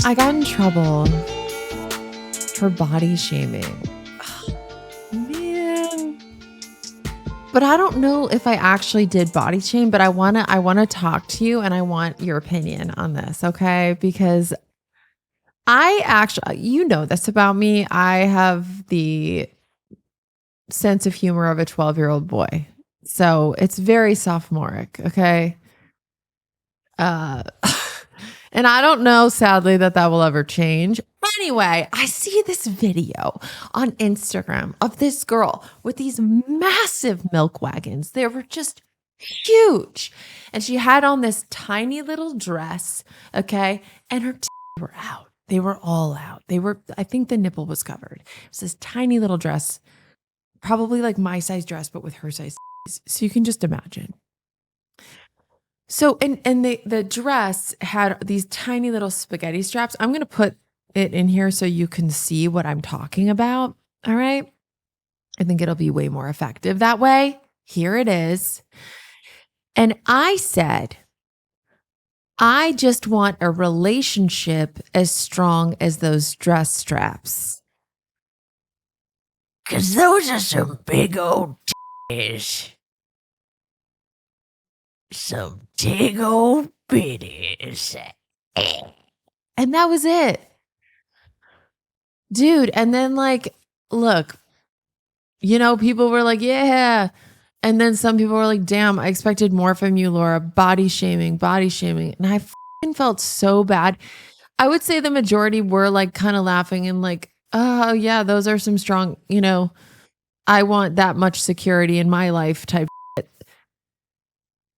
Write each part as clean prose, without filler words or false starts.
I got in trouble for body shaming. Man. But I don't know if I actually did body shame, but I wanna talk to you and I want your opinion on this, okay? Because I actually, you know this about me. I have the sense of humor of a 12-year-old boy. So it's very sophomoric, okay? Uh and I don't know, sadly, that will ever change. Anyway, I see this video on Instagram of this girl with these massive milk wagons. They were just huge. And she had on this tiny little dress, okay? And her titties were out. They were all out. I think the nipple was covered. It was this tiny little dress, probably like my size dress, but with her size titties. So you can just imagine. So, and the dress had these tiny little spaghetti straps. I'm going to put it in here so you can see what I'm talking about. All right. I think it'll be way more effective that way. Here it is. And I said, I just want a relationship as strong as those dress straps. 'Cause those are some big old titties. Some big old bitties. And that was it. Dude, and then like, look, people were like, yeah. And then some people were like, damn, I expected more from you, Laura. Body shaming. And I fucking felt so bad. I would say the majority were like kind of laughing and like, oh yeah, those are some strong, I want that much security in my life type shit.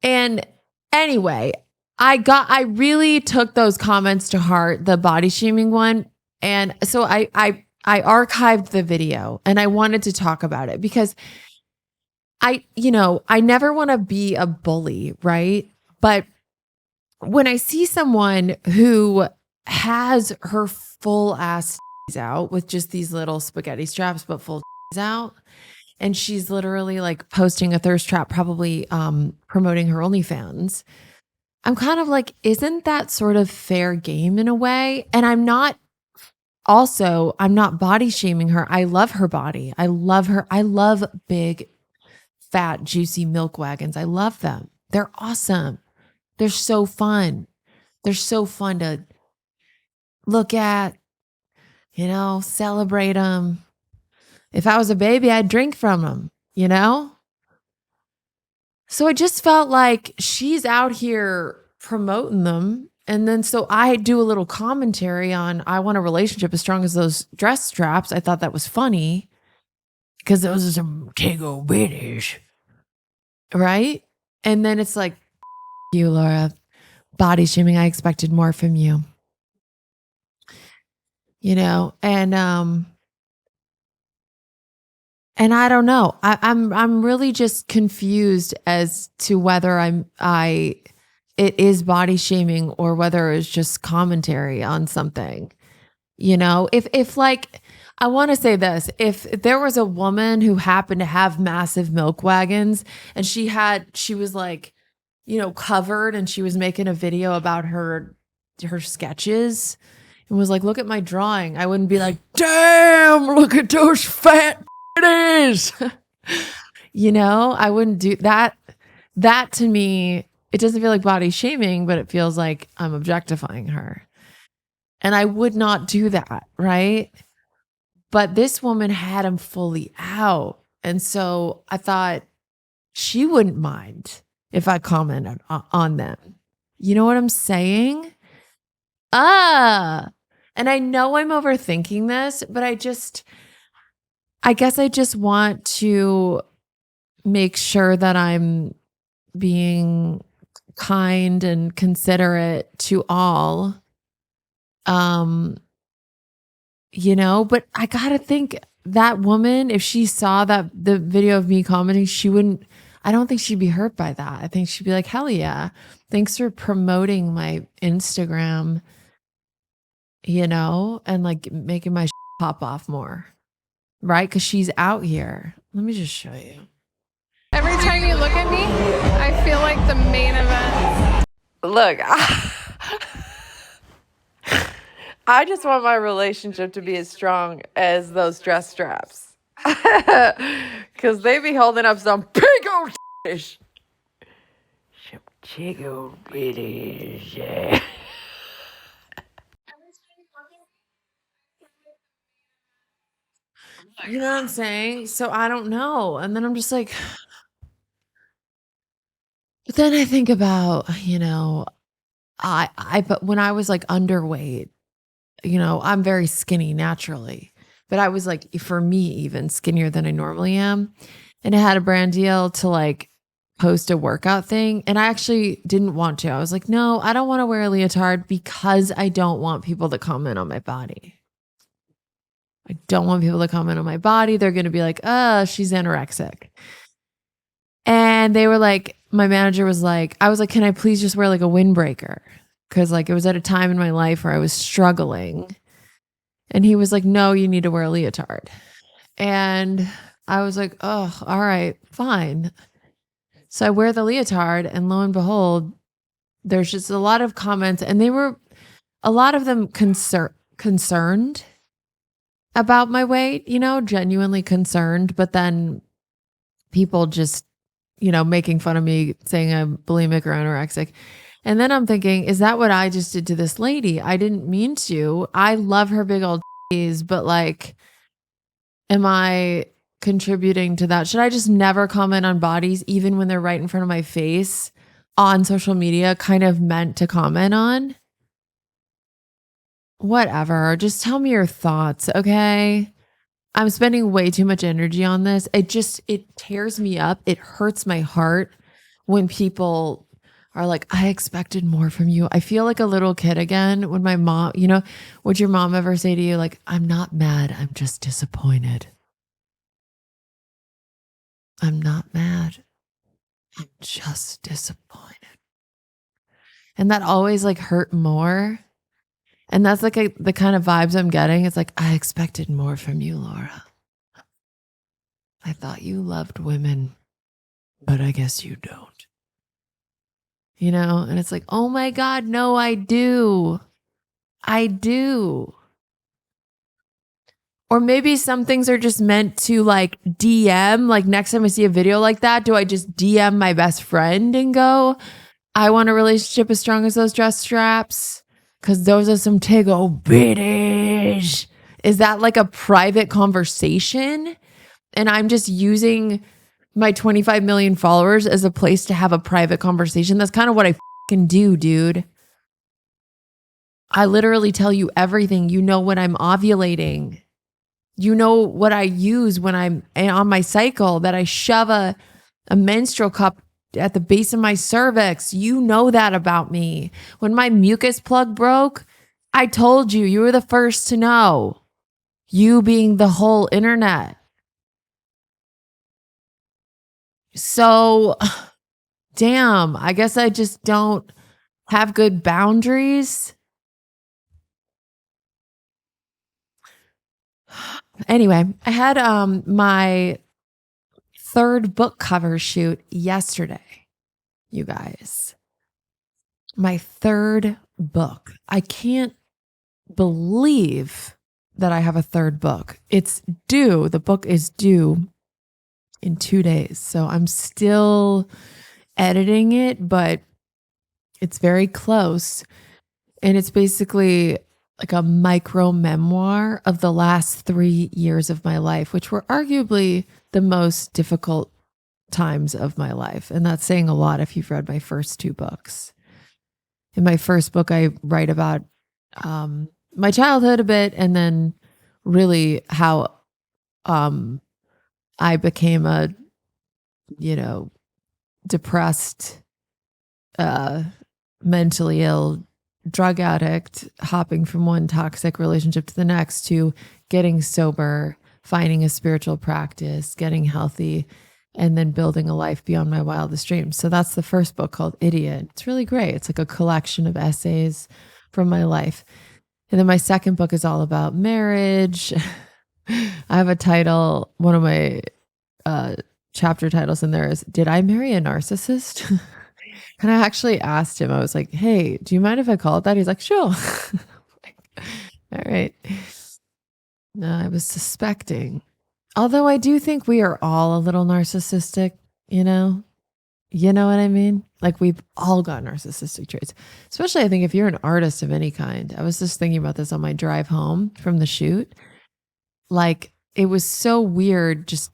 And anyway, I really took those comments to heart, the body shaming one. And so I archived the video and I wanted to talk about it because I never want to be a bully, right? But when I see someone who has her full ass out with just these little spaghetti straps, but full out, and she's literally like posting a thirst trap, probably promoting her OnlyFans, I'm kind of like, isn't that sort of fair game in a way? And I'm not body shaming her. I love her body. I love her. I love big, fat, juicy milk wagons. I love them. They're awesome. They're so fun. They're so fun to look at, celebrate them. If I was a baby, I'd drink from them, So I just felt like she's out here promoting them. And then so I do a little commentary on, I want a relationship as strong as those dress straps. I thought that was funny because those are some tango bitties. Right? And then it's like, you, Laura, body shaming. I expected more from you. And I don't know. I'm really just confused as to whether it is body shaming or whether it's just commentary on something. If like, I want to say this, if there was a woman who happened to have massive milk wagons and she was like, covered, and she was making a video about her sketches and was like, look at my drawing, I wouldn't be like, damn, look at those fat bitties. I wouldn't do that. That to me, it doesn't feel like body shaming, but it feels like I'm objectifying her. And I would not do that, right? But this woman had him fully out. And so I thought she wouldn't mind if I commented on them. You know what I'm saying? And I know I'm overthinking this, but I guess I just want to make sure that I'm being kind and considerate to all. But I gotta think that woman, if she saw the video of me commenting, I don't think she'd be hurt by that. I think she'd be like, hell yeah, thanks for promoting my Instagram, and like making my pop off more, right? Because she's out here. Let me just show you. Every time you look at me, I feel like the main event. Look, I just want my relationship to be as strong as those dress straps. Because they be holding up some big old fish. Some big old bitties, yeah. You know what I'm saying? So I don't know. And then I'm just like, but then I think about, but when I was like underweight, I'm very skinny naturally, but I was like, for me, even skinnier than I normally am. And I had a brand deal to like post a workout thing. And I actually didn't want to. I was like, no, I don't want to wear a leotard because I don't want people to comment on my body. I don't want people to comment on my body. They're going to be like, she's anorexic. And they were like, my manager was like, I was like, can I please just wear like a windbreaker? Because like it was at a time in my life where I was struggling. And he was like, no, you need to wear a leotard. And I was like, oh, all right, fine. So I wear the leotard, and lo and behold, there's just a lot of comments, and they were a lot of them concerned about my weight, genuinely concerned. But then people just, making fun of me, saying I'm bulimic or anorexic. And then I'm thinking, is that what I just did to this lady? I didn't mean to. I love her big old titties, but like, am I contributing to that? Should I just never comment on bodies, even when they're right in front of my face on social media, kind of meant to comment on? Whatever. Just tell me your thoughts, okay? I'm spending way too much energy on this. It tears me up. It hurts my heart when people are like, I expected more from you. I feel like a little kid again when my mom, would your mom ever say to you, like, I'm not mad, I'm just disappointed? I'm not mad, I'm just disappointed. And that always like hurt more. And that's like the kind of vibes I'm getting. It's like, I expected more from you, Laura. I thought you loved women, but I guess you don't. And it's like, oh my God, no, I do. I do. Or maybe some things are just meant to like DM. Like next time I see a video like that, do I just DM my best friend and go, I want a relationship as strong as those dress straps? Because those are some tiggo bitties. Is that like a private conversation? And I'm just using my 25 million followers as a place to have a private conversation. That's kind of what I fucking do, dude. I literally tell you everything. You know when I'm ovulating. You know what I use when I'm on my cycle, that I shove a menstrual cup at the base of my cervix. You know that about me. When my mucus plug broke, I told you. You were the first to know. You being the whole internet. So, damn, I guess I just don't have good boundaries. Anyway, I had my third book cover shoot yesterday, you guys. My third book. I can't believe that I have a third book. It's due. The book is due in 2 days. So I'm still editing it, but it's very close. And it's basically like a micro memoir of the last 3 years of my life, which were arguably the most difficult times of my life. And that's saying a lot if you've read my first 2 books. In my first book, I write about my childhood a bit, and then really how I became a, depressed, mentally ill drug addict, hopping from one toxic relationship to the next, to getting sober, finding a spiritual practice, getting healthy, and then building a life beyond my wildest dreams. So that's the first book, called Idiot. It's really great. It's like a collection of essays from my life. And then my second book is all about marriage. I have a title, one of my chapter titles in there is, Did I Marry a Narcissist? And I actually asked him, I was like, hey, do you mind if I call it that? He's like, sure. All right. No, I was suspecting. Although I do think we are all a little narcissistic, you know? You know what I mean? Like we've all got narcissistic traits, especially I think if you're an artist of any kind. I was just thinking about this on my drive home from the shoot. Like it was so weird just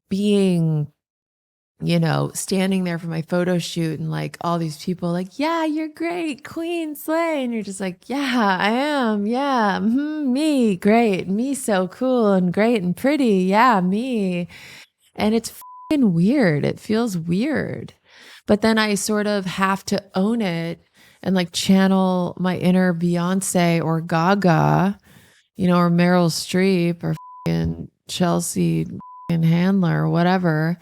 being, standing there for my photo shoot and like all these people like, yeah, you're great, Queen Slay. And you're just like, yeah, I am. Yeah, me, great. Me, so cool and great and pretty. Yeah, me. And it's fucking weird. It feels weird. But then I sort of have to own it and like channel my inner Beyonce or Gaga, or Meryl Streep or fucking Chelsea fucking Handler or whatever.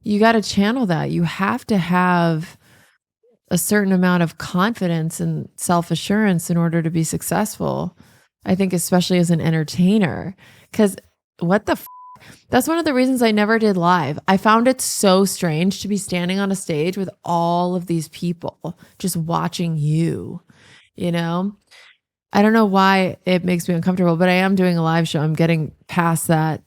You got to channel that. You have to have a certain amount of confidence and self assurance in order to be successful. I think, especially as an entertainer, because what the that's one of the reasons I never did live. I found it so strange to be standing on a stage with all of these people just watching you, you know? I don't know why it makes me uncomfortable, but I am doing a live show. I'm getting past that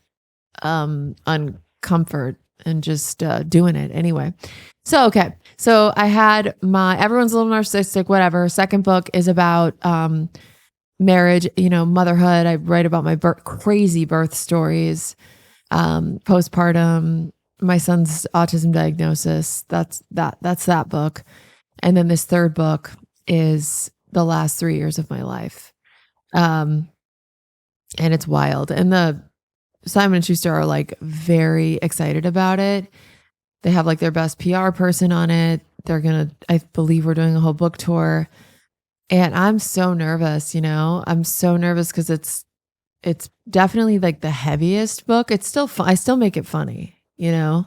uncomfort and just doing it anyway. So, okay. So I had everyone's a little narcissistic, whatever. Second book is about marriage, motherhood. I write about my crazy birth stories. Postpartum, my son's autism diagnosis. That's that book. And then this third book is the last 3 years of my life. And it's wild. And the Simon and Schuster are like very excited about it. They have like their best PR person on it. I believe we're doing a whole book tour. And I'm so nervous, I'm so nervous because it's definitely like the heaviest book. It's still fun. I still make it funny, I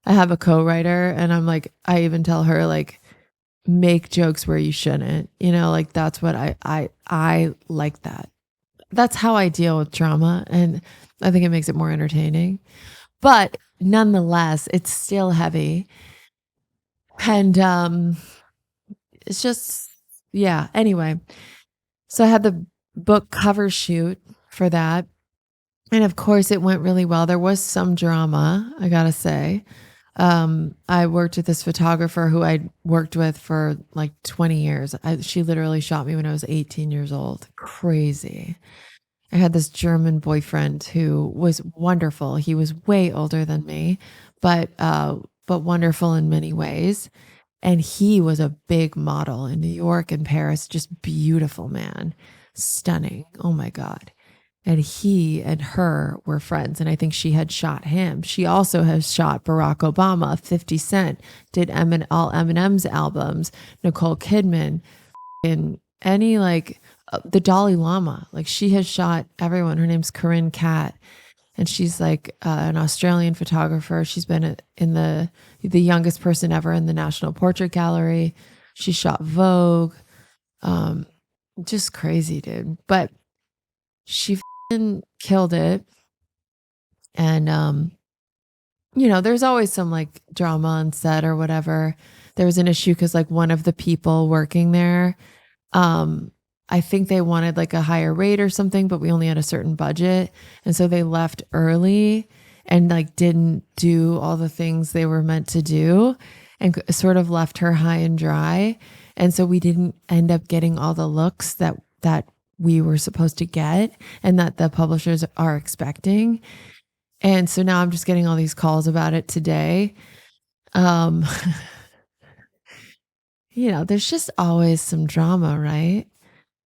have a co-writer and I'm like, I even tell her like, make jokes where you shouldn't, like that's what I like that. That's how I deal with drama. And I think it makes it more entertaining, but nonetheless, it's still heavy. And it's just, yeah. Anyway, so I had the book cover shoot for that. And of course it went really well. There was some drama, I gotta say. I worked with this photographer who I'd worked with for like 20 years. She literally shot me when I was 18 years old. Crazy. I had this German boyfriend who was wonderful. He was way older than me, but wonderful in many ways. And he was a big model in New York and Paris, just beautiful man, stunning. Oh my God. And he and her were friends. And I think she had shot him. She also has shot Barack Obama, 50 Cent, did all Eminem's albums, Nicole Kidman, in any like the Dalai Lama. Like she has shot everyone. Her name's Corinne Cat. And she's like an Australian photographer. She's been in the youngest person ever in the National Portrait Gallery. She shot Vogue. Just crazy, dude. But she killed it. And, there's always some like drama on set or whatever. There was an issue because like one of the people working there, I think they wanted like a higher rate or something, but we only had a certain budget. And so they left early and like didn't do all the things they were meant to do and sort of left her high and dry. And so we didn't end up getting all the looks that we were supposed to get and that the publishers are expecting. And so now I'm just getting all these calls about it today. There's just always some drama, right?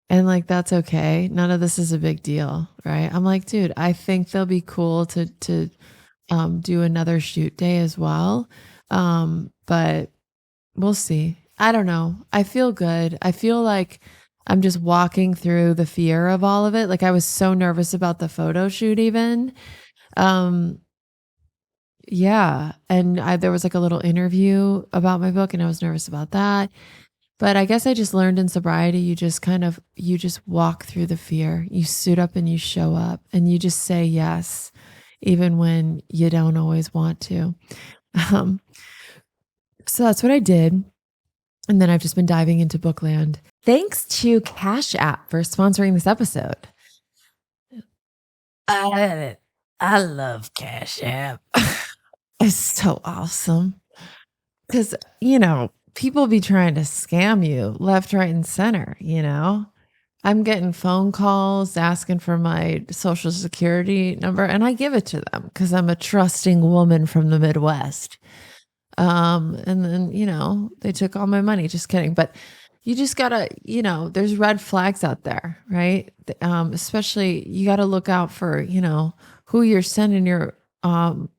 And like, that's okay. None of this is a big deal, right? I'm like, dude, I think they'll be cool to do another shoot day as well. But we'll see. I don't know. I feel good. I feel like I'm just walking through the fear of all of it. Like I was so nervous about the photo shoot even. Yeah. And there was like a little interview about my book and I was nervous about that. But I guess I just learned in sobriety, you just walk through the fear. You suit up and you show up and you just say yes, even when you don't always want to. So that's what I did. And then I've just been diving into Bookland. Thanks to Cash App for sponsoring this episode. I love Cash App. It's so awesome. Because, people be trying to scam you left, right, and center, I'm getting phone calls asking for my social security number, and I give it to them because I'm a trusting woman from the Midwest. And then, they took all my money. Just kidding. But you just gotta, there's red flags out there, right? Especially you gotta look out for, who you're sending your, or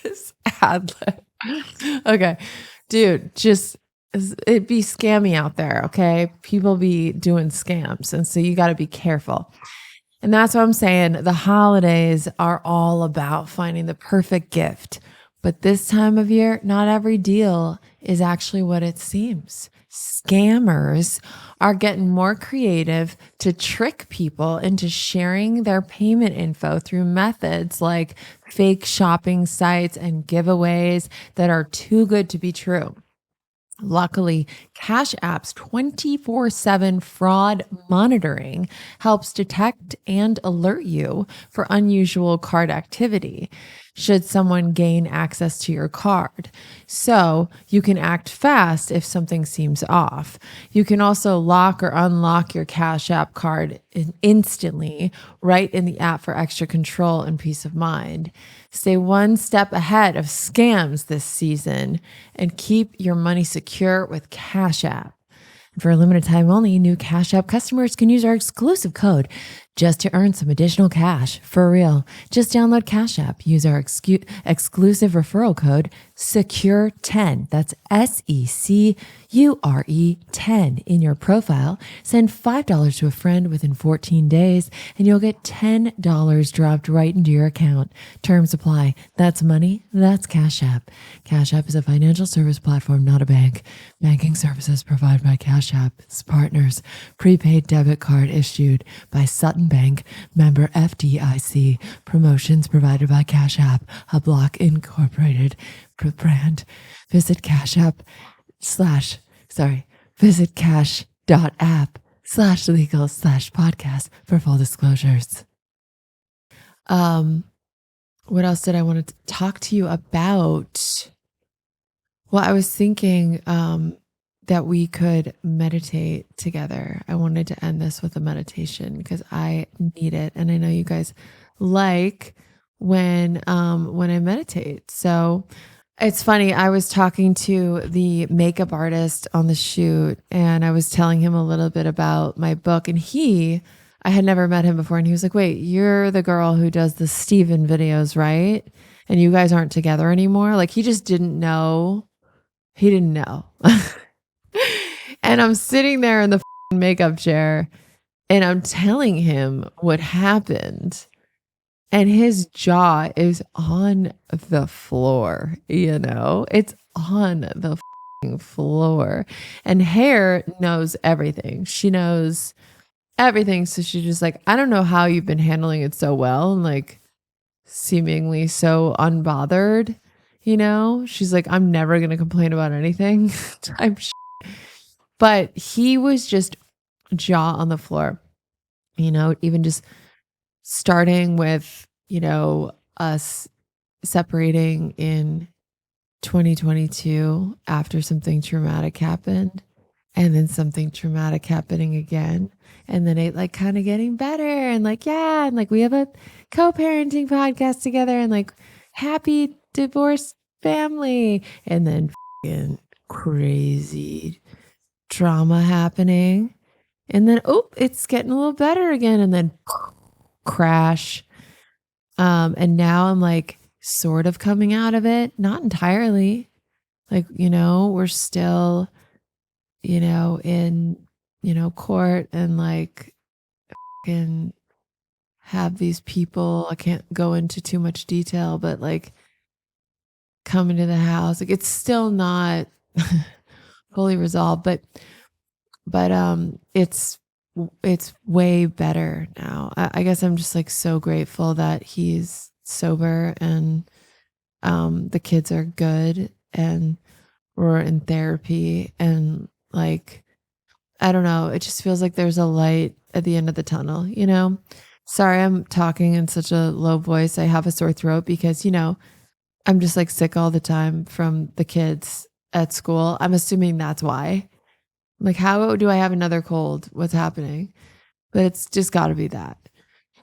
this ad lib. Okay, dude, just it be scammy out there. Okay, people be doing scams, and so you got to be careful. And that's what I'm saying. The holidays are all about finding the perfect gift. But this time of year, not every deal is actually what it seems. Scammers are getting more creative to trick people into sharing their payment info through methods like fake shopping sites and giveaways that are too good to be true. Luckily, Cash App's 24/7 fraud monitoring helps detect and alert you for unusual card activity should someone gain access to your card. So you can act fast if something seems off. You can also lock or unlock your Cash App card instantly right in the app for extra control and peace of mind. Stay one step ahead of scams this season and keep your money secure with Cash App. For a limited time only, new Cash App customers can use our exclusive code just to earn some additional cash. For real, just download Cash App, use our exclusive referral code SECURE10. That's SECURE 10 in your profile. Send $5 to a friend within 14 days, and you'll get $10 dropped right into your account. Terms apply. That's money. That's Cash App. Cash App is a financial service platform, not a bank. Banking services provided by Cash App's partners. Prepaid debit card issued by Sutton Bank, member FDIC. Promotions provided by Cash App, a Block Incorporated brand. Visit visit cash.app/legal/podcast for full disclosures. What else did I want to talk to you about? Well, I was thinking that we could meditate together. I wanted to end this with a meditation because I need it, and I know you guys like when I meditate. So it's funny. I was talking to the makeup artist on the shoot, and I was telling him a little bit about my book, and I had never met him before, and he was like, "Wait, you're the girl who does the Steven videos, right? And you guys aren't together anymore?" Like he just didn't know. He didn't know. And I'm sitting there in the makeup chair and I'm telling him what happened. And his jaw is on the floor, It's on the floor. And Hair knows everything. She knows everything. So she's just like, I don't know how you've been handling it so well and like seemingly so unbothered. She's like, I'm never going to complain about anything. But he was just jaw on the floor, even just starting with, us separating in 2022 after something traumatic happened, and then something traumatic happening again. And then it like kind of getting better and like, yeah. And like, we have a co-parenting podcast together and like happy divorced family. And then crazy drama happening, and then it's getting a little better again, and then crash. And now I'm like sort of coming out of it, not entirely. Like, we're still, in, court and like and have these people. I can't go into too much detail, but like coming to the house, like it's still not fully resolved, but it's way better now. I guess I'm just like so grateful that he's sober and the kids are good and we're in therapy and Like, I don't know. It just feels like there's a light at the end of the tunnel, you know? Sorry, I'm talking in such a low voice. I have a sore throat because, I'm just like sick all the time from the kids at school. I'm assuming that's why. Like, how do I have another cold? What's happening? But it's just got to be that.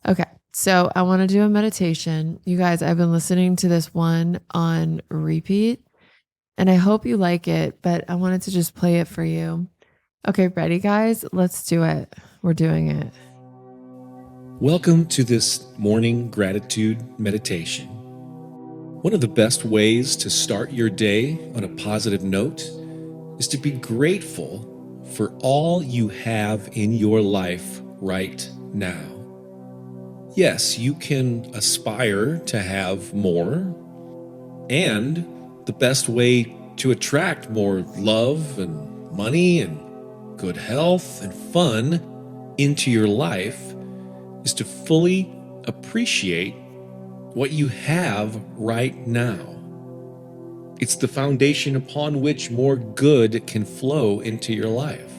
Okay. So I want to do a meditation. You guys, I've been listening to this one on repeat and I hope you like it, but I wanted to just play it for you. Okay. Ready, guys? Let's do it. We're doing it. Welcome to this morning gratitude meditation. One of the best ways to start your day on a positive note is to be grateful for all you have in your life right now. Yes, you can aspire to have more, and the best way to attract more love and money and good health and fun into your life is to fully appreciate what you have right now. It's the foundation upon which more good can flow into your life.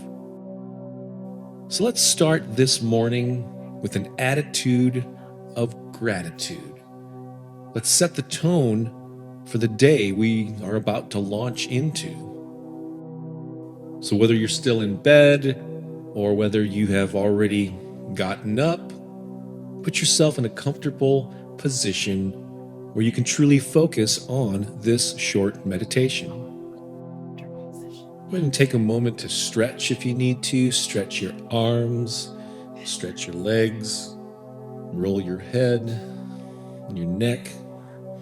So let's start this morning with an attitude of gratitude. Let's set the tone for the day we are about to launch into. So whether you're still in bed or whether you have already gotten up, put yourself in a comfortable position where you can truly focus on this short meditation. Go ahead and take a moment to stretch if you need to. Stretch your arms, stretch your legs, roll your head and your neck,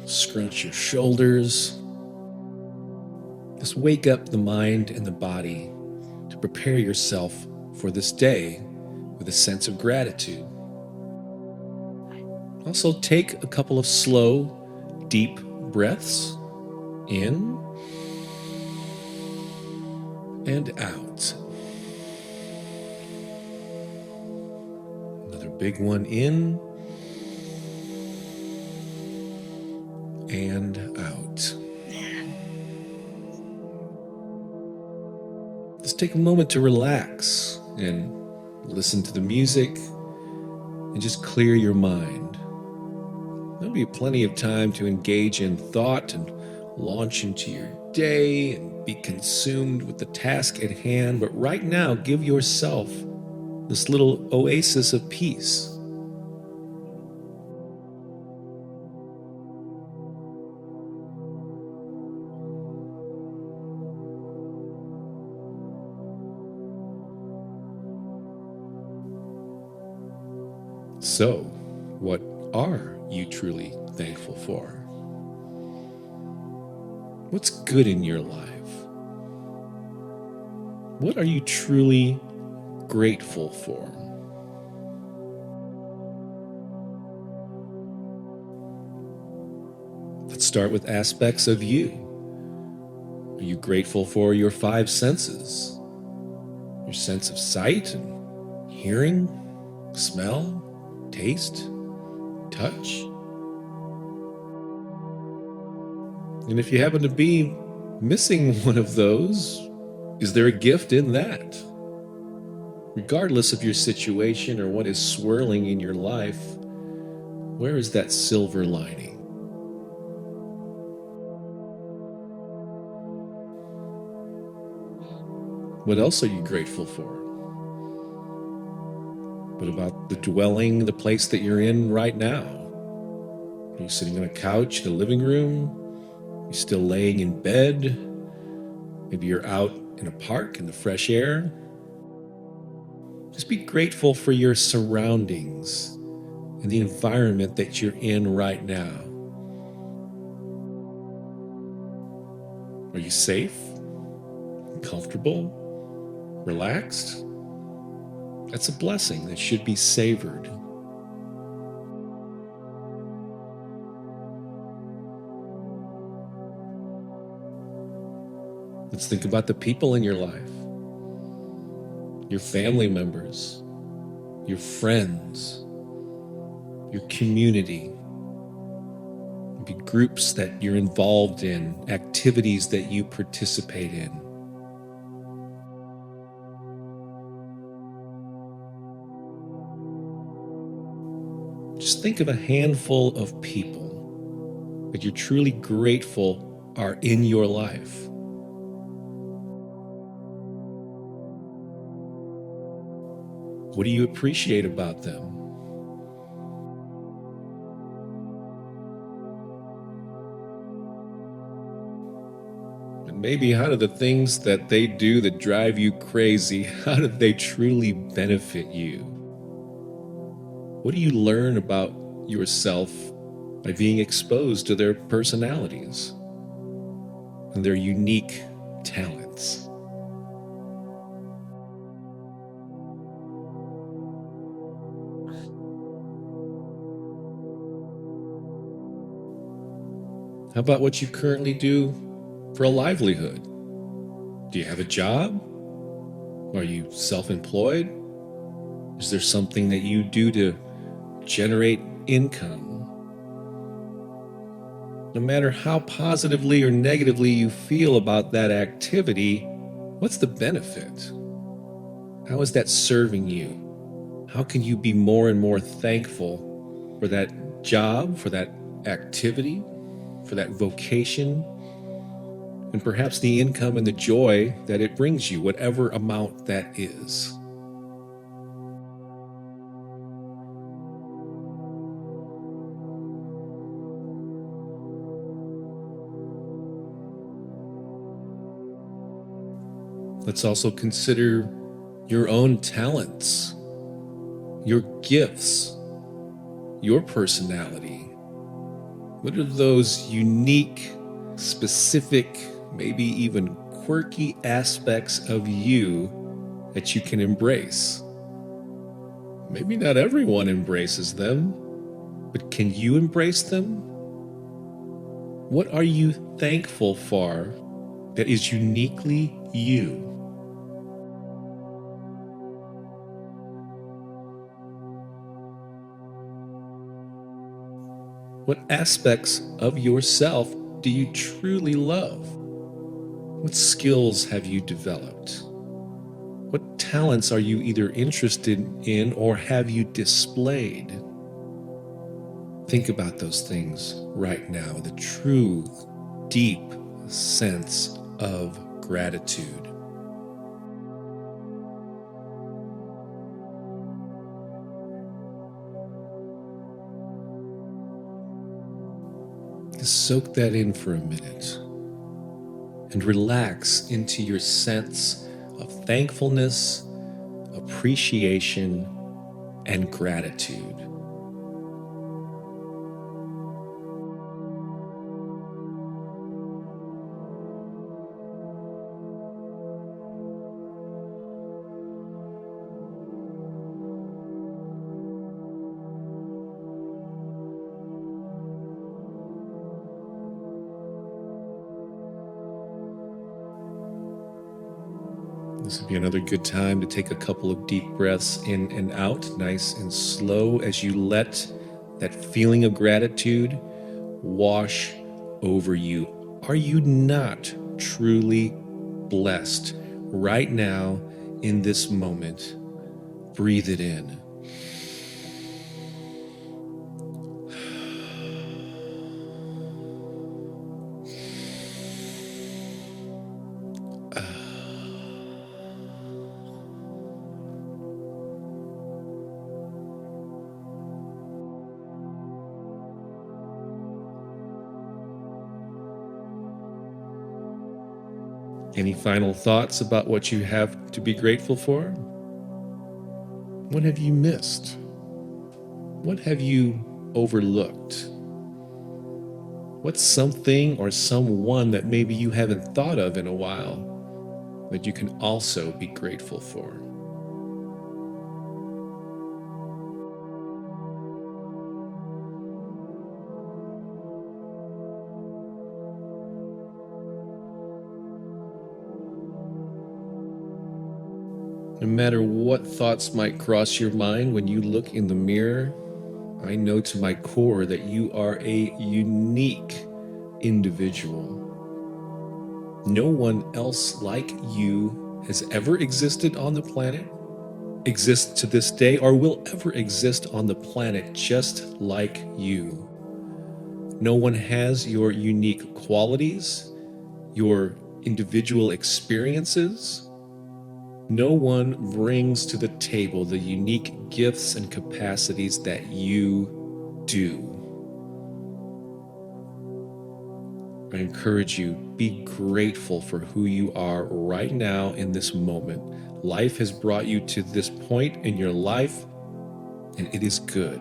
scrunch your shoulders. Just wake up the mind and the body to prepare yourself for this day with a sense of gratitude. Also, take a couple of slow, deep breaths in and out. Another big one in and out. Just take a moment to relax and listen to the music and just clear your mind. There'll be plenty of time to engage in thought and launch into your day and be consumed with the task at hand. But right now, give yourself this little oasis of peace. So, what are you truly thankful for? What's good in your life? What are you truly grateful for? Let's start with aspects of you. Are you grateful for your 5 senses? Your sense of sight and hearing, smell, taste, touch? And if you happen to be missing one of those, is there a gift in that? Regardless of your situation or what is swirling in your life, where is that silver lining? What else are you grateful for? What about the dwelling, the place that you're in right now? Are you sitting on a couch in the living room? Are you still laying in bed? Maybe you're out in a park in the fresh air. Just be grateful for your surroundings and the environment that you're in right now. Are you safe? Comfortable? Relaxed? That's a blessing that should be savored. Let's think about the people in your life, your family members, your friends, your community, maybe groups that you're involved in, activities that you participate in. Just think of a handful of people that you're truly grateful are in your life. What do you appreciate about them? And maybe how do the things that they do that drive you crazy, how do they truly benefit you? What do you learn about yourself by being exposed to their personalities and their unique talents? How about what you currently do for a livelihood? Do you have a job? Are you self-employed? Is there something that you do to generate income? No matter how positively or negatively you feel about that activity, what's the benefit? How is that serving you? How can you be more and more thankful for that job, for that activity, for that vocation, and perhaps the income and the joy that it brings you, whatever amount that is? Let's also consider your own talents, your gifts, your personality. What are those unique, specific, maybe even quirky aspects of you that you can embrace? Maybe not everyone embraces them, but can you embrace them? What are you thankful for that is uniquely you? What aspects of yourself do you truly love? What skills have you developed? What talents are you either interested in or have you displayed? Think about those things right now with a true, deep sense of gratitude. Soak that in for a minute and relax into your sense of thankfulness, appreciation, and gratitude. This would be another good time to take a couple of deep breaths in and out, nice and slow, as you let that feeling of gratitude wash over you. Are you not truly blessed right now in this moment? Breathe it in. Any final thoughts about what you have to be grateful for? What have you missed? What have you overlooked? What's something or someone that maybe you haven't thought of in a while that you can also be grateful for? No matter what thoughts might cross your mind when you look in the mirror, I know to my core that you are a unique individual. No one else like you has ever existed on the planet, exists to this day or will ever exist on the planet just like you. No one has your unique qualities, your individual experiences. No one brings to the table the unique gifts and capacities that you do. I encourage you, be grateful for who you are right now in this moment. Life has brought you to this point in your life, and it is good.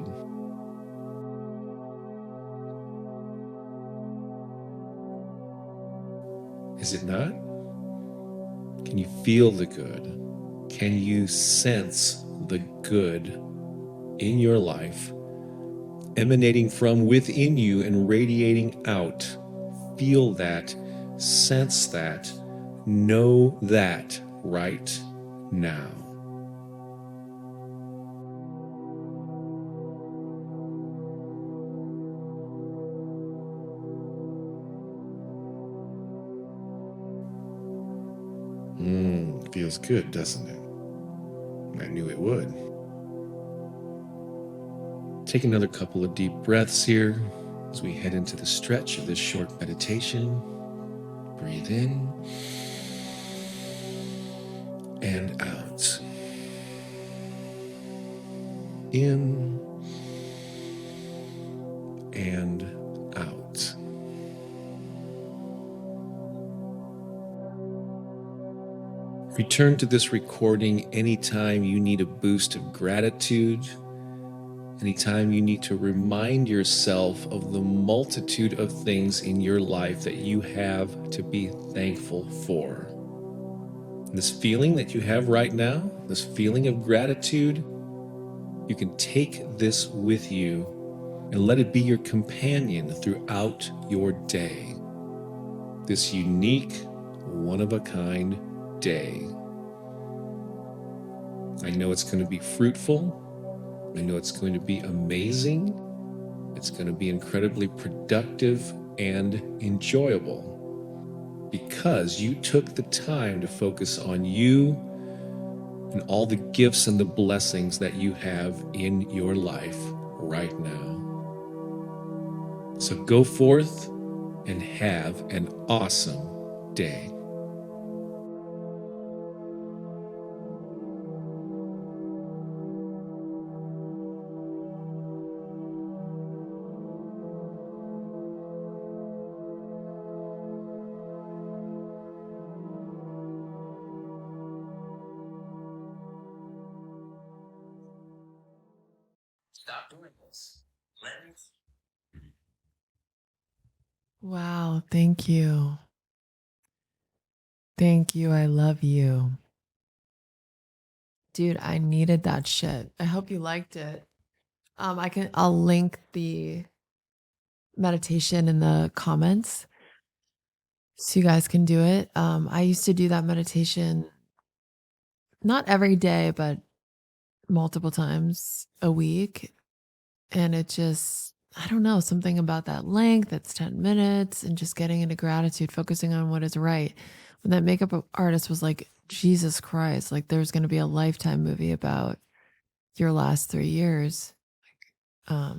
Is it not? Can you feel the good? Can you sense the good in your life emanating from within you and radiating out? Feel that, sense that, know that right now. Feels good, doesn't it? I knew it would. Take another couple of deep breaths here as we head into the stretch of this short meditation. Breathe in and out. In and out. Return to this recording anytime you need a boost of gratitude, anytime you need to remind yourself of the multitude of things in your life that you have to be thankful for. And this feeling that you have right now, this feeling of gratitude, you can take this with you and let it be your companion throughout your day. This unique, one-of-a-kind day. I know it's going to be fruitful. I know it's going to be amazing. It's going to be incredibly productive and enjoyable because you took the time to focus on you and all the gifts and the blessings that you have in your life right now. So go forth and have an awesome day. Stop doing this. Wow. Thank you. Thank you. I love you. Dude, I needed that shit. I hope you liked it. I'll link the meditation in the comments so you guys can do it. I used to do that meditation not every day, but multiple times a week. And it just, I don't know, something about that length, that's 10 minutes, and just getting into gratitude, focusing on what is right. When that makeup artist was like, Jesus Christ, like there's going to be a Lifetime movie about your last 3 years. How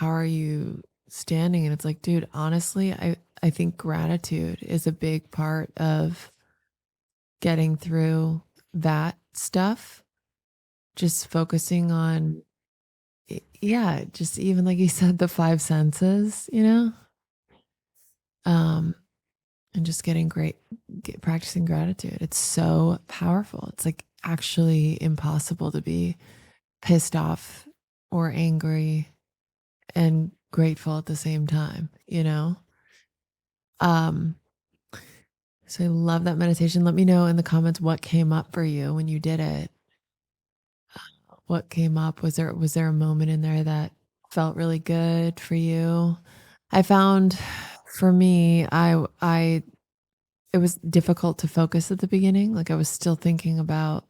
are you standing? And it's like, dude, honestly, I think gratitude is a big part of getting through that stuff. Just focusing on, just even like you said, the 5 senses, and just practicing gratitude. It's so powerful. It's like actually impossible to be pissed off or angry and grateful at the same time, So I love that meditation. Let me know in the comments what came up for you when you did it. What came up? Was there a moment in there that felt really good for you? I found for me, it was difficult to focus at the beginning. Like I was still thinking about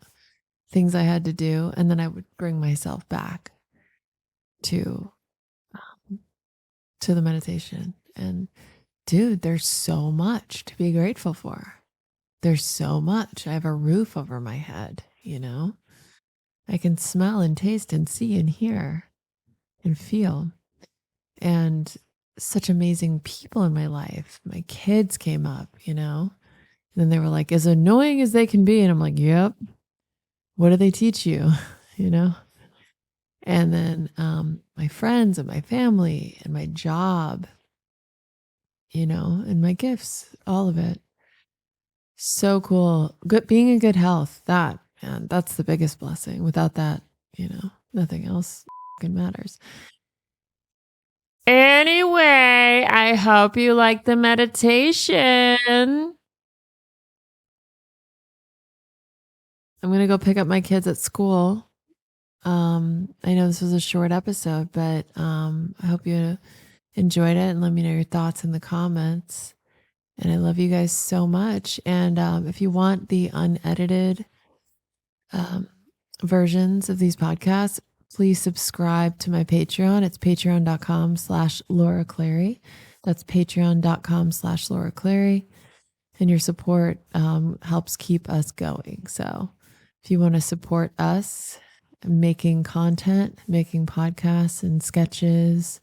things I had to do, and then I would bring myself back to the meditation. And dude, there's so much to be grateful for. there's so much. I have a roof over my head, you know? I can smell and taste and see and hear and feel. And such amazing people in my life. My kids came up, you know? And then they were like, as annoying as they can be. And I'm like, yep. What do they teach you? You know? And then my friends and my family and my job, you know, and my gifts, all of it. So cool. Good, being in good health, that, man, that's the biggest blessing. Without that, you know, nothing else matters. Anyway, I hope you like the meditation. I'm going to go pick up my kids at school. I know this was a short episode, but I hope you enjoyed it and let me know your thoughts in the comments. And I love you guys so much. And if you want the unedited versions of these podcasts, please subscribe to my Patreon. It's patreon.com/Laura Clary. That's patreon.com/Laura Clary. And your support helps keep us going. So if you want to support us making content, making podcasts and sketches,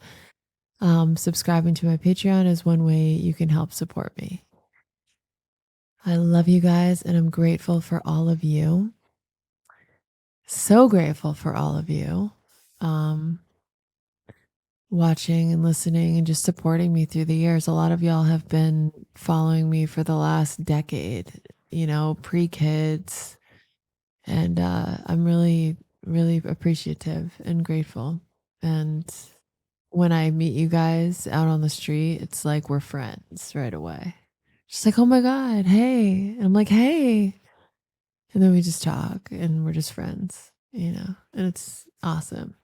subscribing to my Patreon is one way you can help support me. I love you guys and I'm grateful for all of you. So grateful for all of you watching and listening and just supporting me through the years. A lot of y'all have been following me for the last decade, you know, pre-kids. And I'm really, really appreciative and grateful. And when I meet you guys out on the street, it's like we're friends right away. Just like, oh my God, hey. And I'm like, hey. And then we just talk and we're just friends, you know, and it's awesome.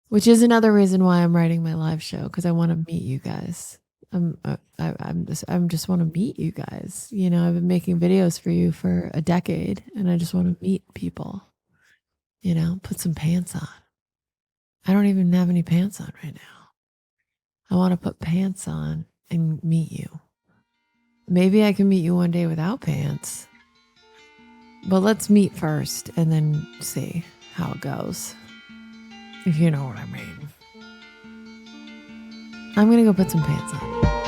Which is another reason why I'm writing my live show, because I want to meet you guys. I'm just want to meet you guys. You know, I've been making videos for you for a decade, and I just want to meet people. You know, put some pants on. I don't even have any pants on right now. I want to put pants on and meet you. Maybe I can meet you one day without pants. But let's meet first and then see how it goes. If you know what I mean. I'm going to go put some pants on.